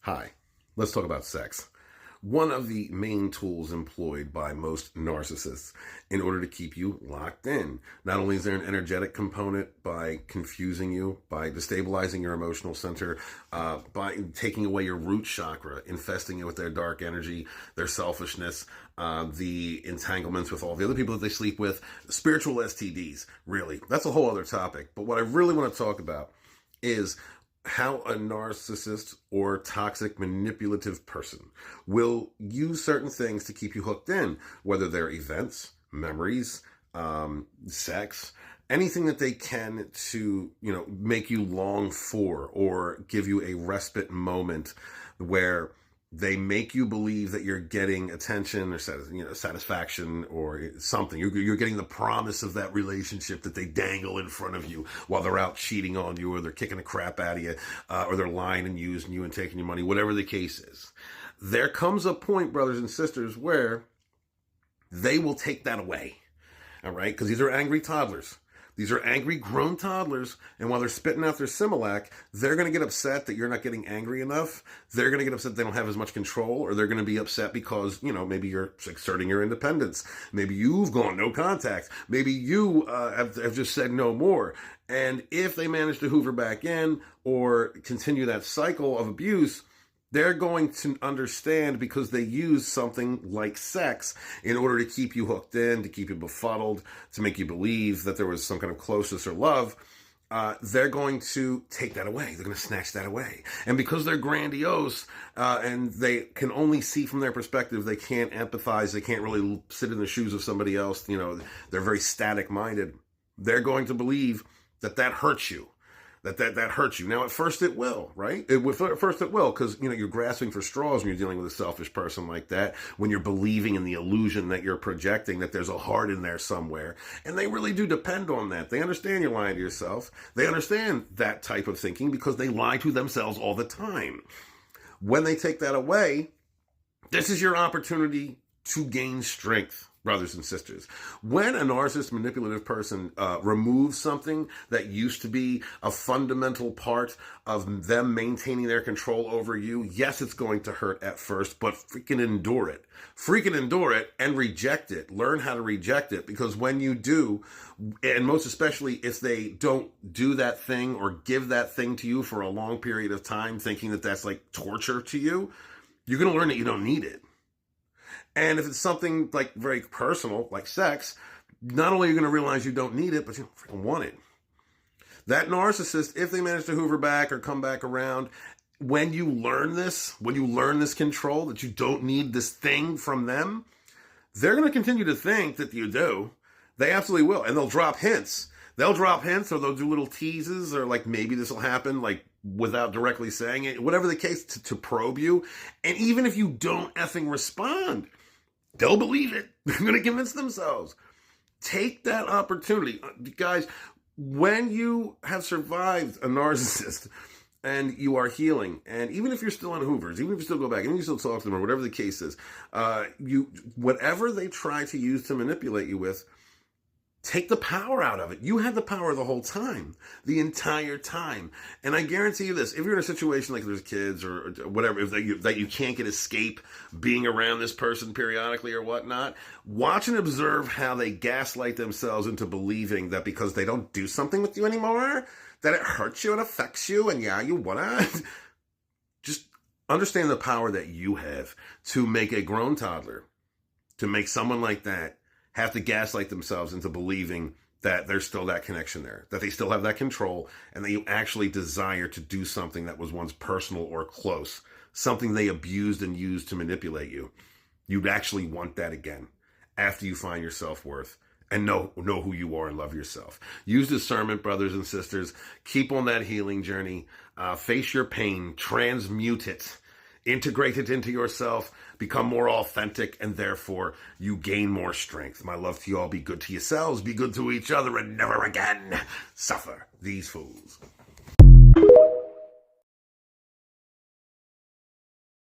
Hi, let's talk about sex. One of the main tools employed by most narcissists in order to keep you locked in. Not only is there an energetic component by confusing you, by destabilizing your emotional center, by taking away your root chakra, infesting it with their dark energy, their selfishness, the entanglements with all the other people that they sleep with, spiritual STDs, really. That's a whole other topic. But what I really want to talk about is how a narcissist or toxic manipulative person will use certain things to keep you hooked in, whether they're events, memories, sex, anything that they can to, make you long for or give you a respite moment where they make you believe that you're getting attention or satisfaction or something. You're getting the promise of that relationship that they dangle in front of you while they're out cheating on you, or they're kicking the crap out of you, or they're lying and using you and taking your money, whatever the case is. There comes a point, brothers and sisters, where they will take that away. All right? Because these are angry toddlers. These are angry grown toddlers, and while they're spitting out their Similac, they're going to get upset that you're not getting angry enough. They're going to get upset they don't have as much control, or they're going to be upset because, maybe you're exerting your independence. Maybe you've gone no contact. Maybe you have just said no more. And if they manage to hoover back in or continue that cycle of abuse, they're going to understand, because they use something like sex in order to keep you hooked in, to keep you befuddled, to make you believe that there was some kind of closeness or love. They're going to take that away. They're going to snatch that away. And because they're grandiose and they can only see from their perspective, they can't empathize. They can't really sit in the shoes of somebody else. They're very static minded. They're going to believe that hurts you. That hurts you. Now, at first it will, right? At first it will, because, you're grasping for straws when you're dealing with a selfish person like that, when you're believing in the illusion that you're projecting, that there's a heart in there somewhere. And they really do depend on that. They understand you're lying to yourself. They understand that type of thinking because they lie to themselves all the time. When they take that away, this is your opportunity to gain strength, brothers and sisters. When a narcissist manipulative person removes something that used to be a fundamental part of them maintaining their control over you, yes, it's going to hurt at first, but freaking endure it. Freaking endure it and reject it. Learn how to reject it, because when you do, and most especially if they don't do that thing or give that thing to you for a long period of time, thinking that that's like torture to you, you're going to learn that you don't need it. And if it's something like very personal, like sex, not only are you going to realize you don't need it, but you don't freaking want it. That narcissist, if they manage to hoover back or come back around, when you learn this control, that you don't need this thing from them, they're going to continue to think that you do. They absolutely will. And they'll drop hints. Or they'll do little teases, or like, maybe this will happen, like, without directly saying it, whatever the case, to probe you. And even if you don't effing respond, they'll believe it. They're going to convince themselves. Take that opportunity. Guys, when you have survived a narcissist and you are healing, and even if you're still on Hoovers, even if you still go back, and you still talk to them, or whatever the case is, whatever they try to use to manipulate you with, take the power out of it. You had the power the whole time, the entire time. And I guarantee you this, if you're in a situation like there's kids or whatever, that you can't get escape being around this person periodically or whatnot, watch and observe how they gaslight themselves into believing that because they don't do something with you anymore, that it hurts you and affects you, and you wanna just understand the power that you have to make a grown toddler, to make someone like that have to gaslight themselves into believing that there's still that connection there, that they still have that control, and that you actually desire to do something that was once personal or close, something they abused and used to manipulate you. You'd actually want that again after you find your self-worth and know who you are and love yourself. Use discernment, brothers and sisters. Keep on that healing journey. Face your pain. Transmute it. Integrate it into yourself, become more authentic, and therefore you gain more strength. My love to you all. Be good to yourselves, be good to each other, and never again suffer these fools.